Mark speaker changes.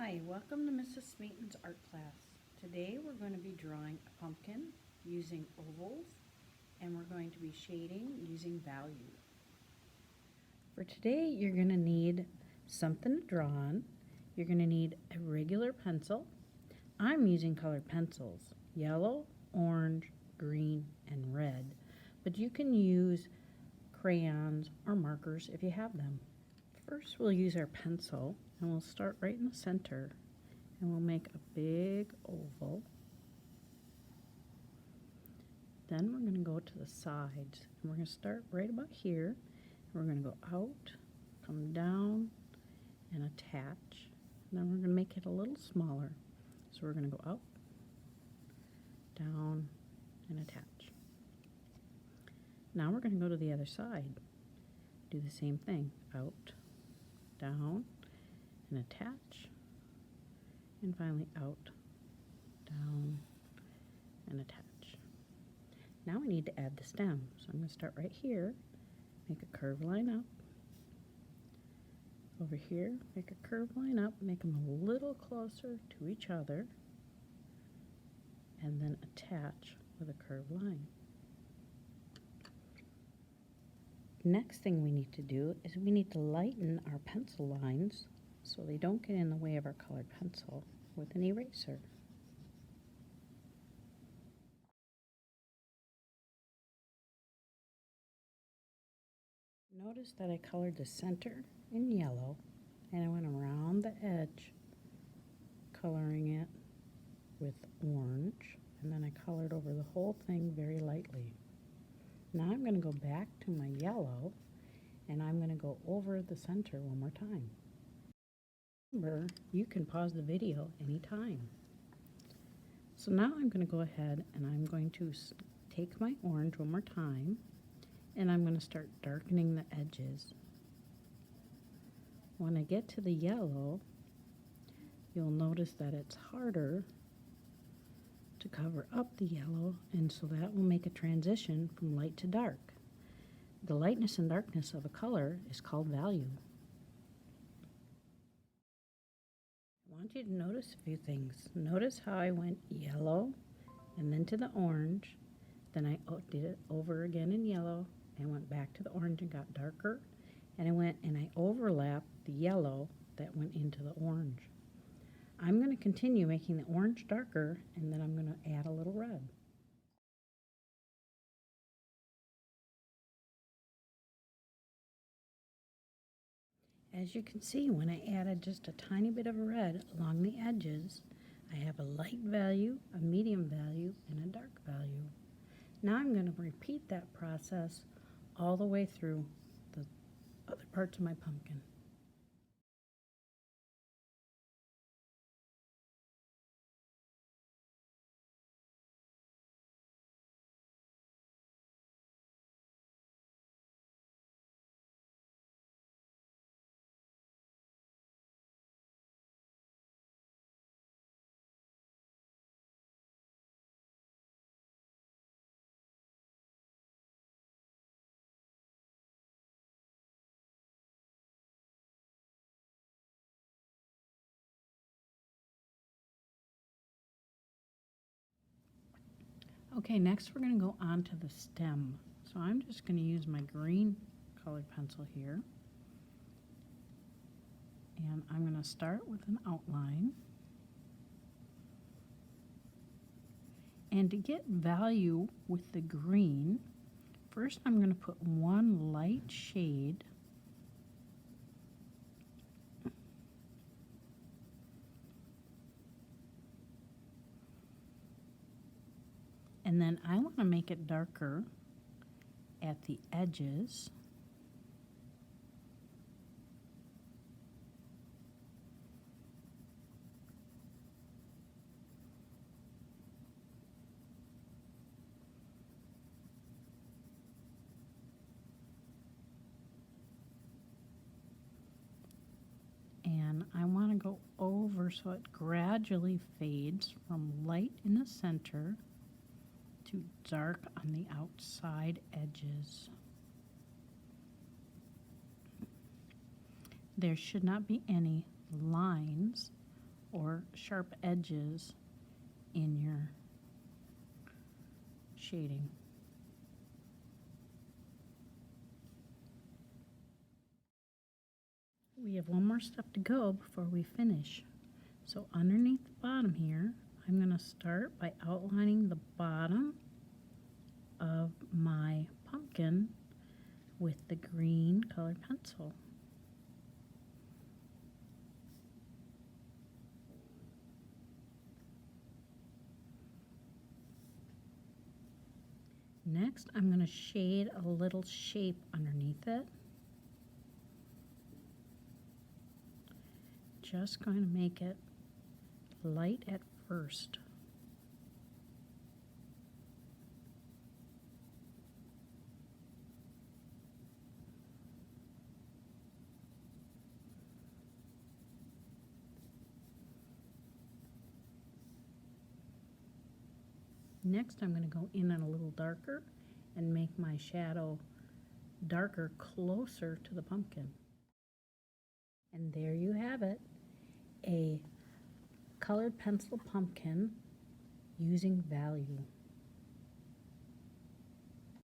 Speaker 1: Hi, welcome to Mrs. Smeaton's art class. Today we're going to be drawing a pumpkin using ovals, and we're going to be shading using value. For today you're going to need something to draw on. You're going to need a regular pencil. I'm using colored pencils, yellow, orange, green, and red, but you can use crayons or markers if you have them. First we'll use our pencil and we'll start right in the center and we'll make a big oval. Then we're going to go to the sides and we're going to start right about here. And we're going to go out, come down, and attach. And then we're going to make it a little smaller. So we're going to go out, down, and attach. Now we're going to go to the other side. Do the same thing, out, down, and attach, and finally out, down, and attach. Now we need to add the stem, so I'm going to start right here, make a curved line up, over here, make a curved line up, make them a little closer to each other, and then attach with a curved line. Next thing we need to do is we need to lighten our pencil lines so they don't get in the way of our colored pencil with an eraser. Notice that I colored the center in yellow and I went around the edge coloring it with orange, and then I colored over the whole thing very lightly. Now I'm going to go back to my yellow and I'm going to go over the center one more time. Remember, you can pause the video anytime. So now I'm going to go ahead and I'm going to take my orange one more time and I'm going to start darkening the edges. When I get to the yellow, you'll notice that it's harder to cover up the yellow, and so that will make a transition from light to dark. The lightness and darkness of a color is called value. I want you to notice a few things. Notice how I went yellow and then to the orange, then I did it over again in yellow and went back to the orange and got darker, and I went and I overlapped the yellow that went into the orange. I'm going to continue making the orange darker, and then I'm going to add a little red. As you can see, when I added just a tiny bit of red along the edges, I have a light value, a medium value, and a dark value. Now I'm going to repeat that process all the way through the other parts of my pumpkin. Okay, next we're going to go on to the stem. So I'm just going to use my green colored pencil here. And I'm going to start with an outline. And to get value with the green, first I'm going to put one light shade and then I want to make it darker at the edges. And I want to go over so it gradually fades from light in the center to dark on the outside edges. There should not be any lines sharp edges in your shading. We have one more step to go before we finish. So underneath the bottom here, I'm going to start by outlining the bottom of my pumpkin with the green colored pencil. Next, I'm going to shade a little shape underneath it. Just going to make it light at first. Next, I'm going to go in a little darker and make my shadow darker closer to the pumpkin. And there you have it, a colored pencil pumpkin using value.